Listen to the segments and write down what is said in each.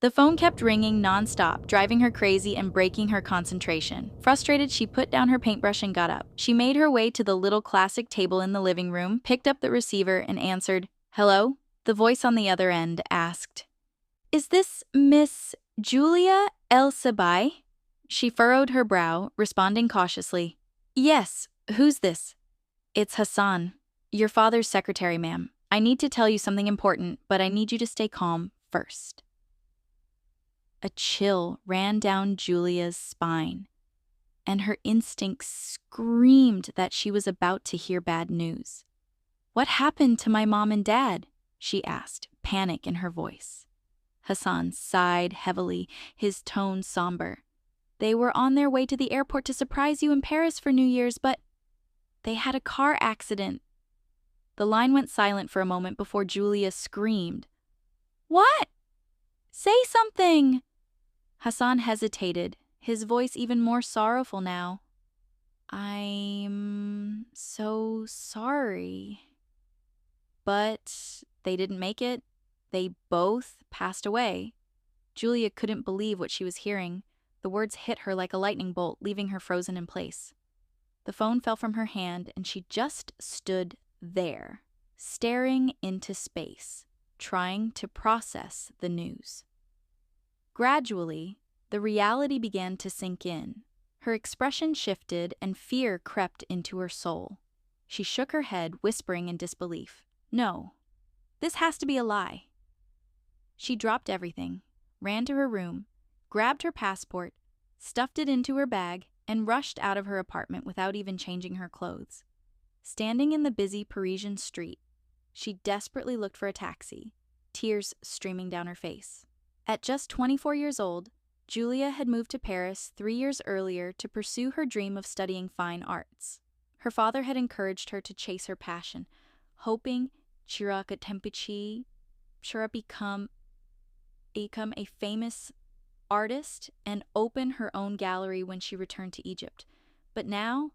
The phone kept ringing nonstop, driving her crazy and breaking her concentration. Frustrated, she put down her paintbrush and got up. She made her way to the little classic table in the living room, picked up the receiver, and answered, "Hello?" The voice on the other end asked, "Is this Miss Julia El-Sabai?" She furrowed her brow, responding cautiously, "Yes, who's this?" "It's Hassan, your father's secretary, ma'am. I need to tell you something important, but I need you to stay calm first." A chill ran down Julia's spine, and her instincts screamed that she was about to hear bad news. "What happened to my mom and dad?" she asked, panic in her voice. Hassan sighed heavily, his tone somber. "They were on their way to the airport to surprise you in Paris for New Year's, but they had a car accident." The line went silent for a moment before Julia screamed, "What? Say something!" Hassan hesitated, his voice even more sorrowful now. "I'm so sorry." But they didn't make it. They both passed away. Julia couldn't believe what she was hearing. The words hit her like a lightning bolt, leaving her frozen in place. The phone fell from her hand, and she just stood there, staring into space, trying to process the news. Gradually, the reality began to sink in. Her expression shifted, and fear crept into her soul. She shook her head, whispering in disbelief, "No, this has to be a lie." She dropped everything, ran to her room, grabbed her passport, stuffed it into her bag, and rushed out of her apartment without even changing her clothes. Standing in the busy Parisian street, she desperately looked for a taxi, tears streaming down her face. At just 24 years old, Julia had moved to Paris 3 years earlier to pursue her dream of studying fine arts. Her father had encouraged her to chase her passion, hoping become a famous artist and open her own gallery when she returned to Egypt. But now,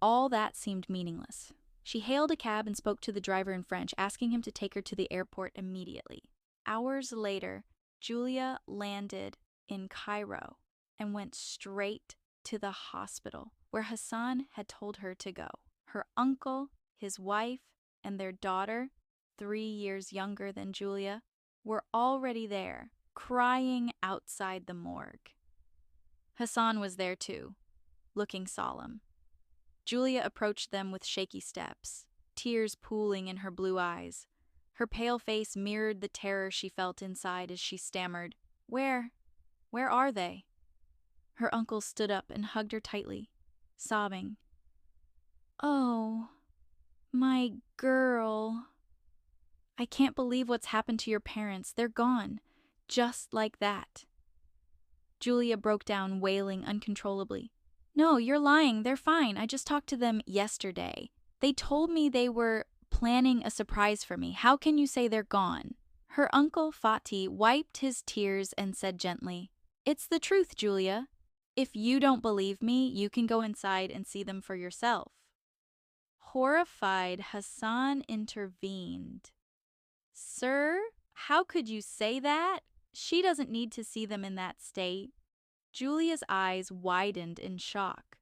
all that seemed meaningless. She hailed a cab and spoke to the driver in French, asking him to take her to the airport immediately. Hours later, Julia landed in Cairo and went straight to the hospital where Hassan had told her to go. Her uncle, his wife, and their daughter, 3 years younger than Julia, were already there, crying outside the morgue. Hassan was there too, looking solemn. Julia approached them with shaky steps, tears pooling in her blue eyes. Her pale face mirrored the terror she felt inside as she stammered, Where are they?" Her uncle stood up and hugged her tightly, sobbing, "Oh, my girl. I can't believe what's happened to your parents. They're gone, just like that." Julia broke down, wailing uncontrollably. "No, you're lying. They're fine. I just talked to them yesterday. They told me they were planning a surprise for me. How can you say they're gone?" Her uncle Fatih wiped his tears and said gently, "It's the truth, Julia. If you don't believe me, you can go inside and see them for yourself." Horrified, Hassan intervened. "Sir, how could you say that? She doesn't need to see them in that state." Julia's eyes widened in shock.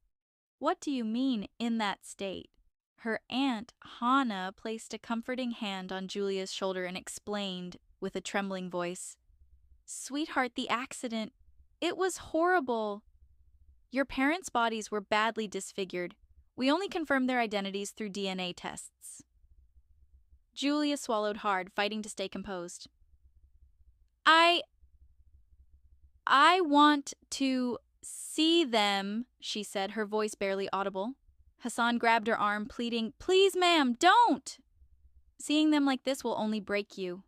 "What do you mean, in that state?" Her aunt, Hannah, placed a comforting hand on Julia's shoulder and explained, with a trembling voice, "Sweetheart, the accident, it was horrible. Your parents' bodies were badly disfigured. We only confirmed their identities through DNA tests." Julia swallowed hard, fighting to stay composed. I want to see them," she said, her voice barely audible. Hassan grabbed her arm, pleading, "Please, ma'am, don't! Seeing them like this will only break you."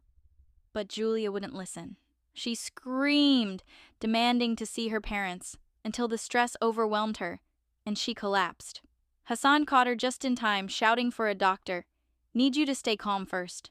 But Julia wouldn't listen. She screamed, demanding to see her parents, until the stress overwhelmed her, and she collapsed. Hassan caught her just in time, shouting for a doctor. "Need you to stay calm first."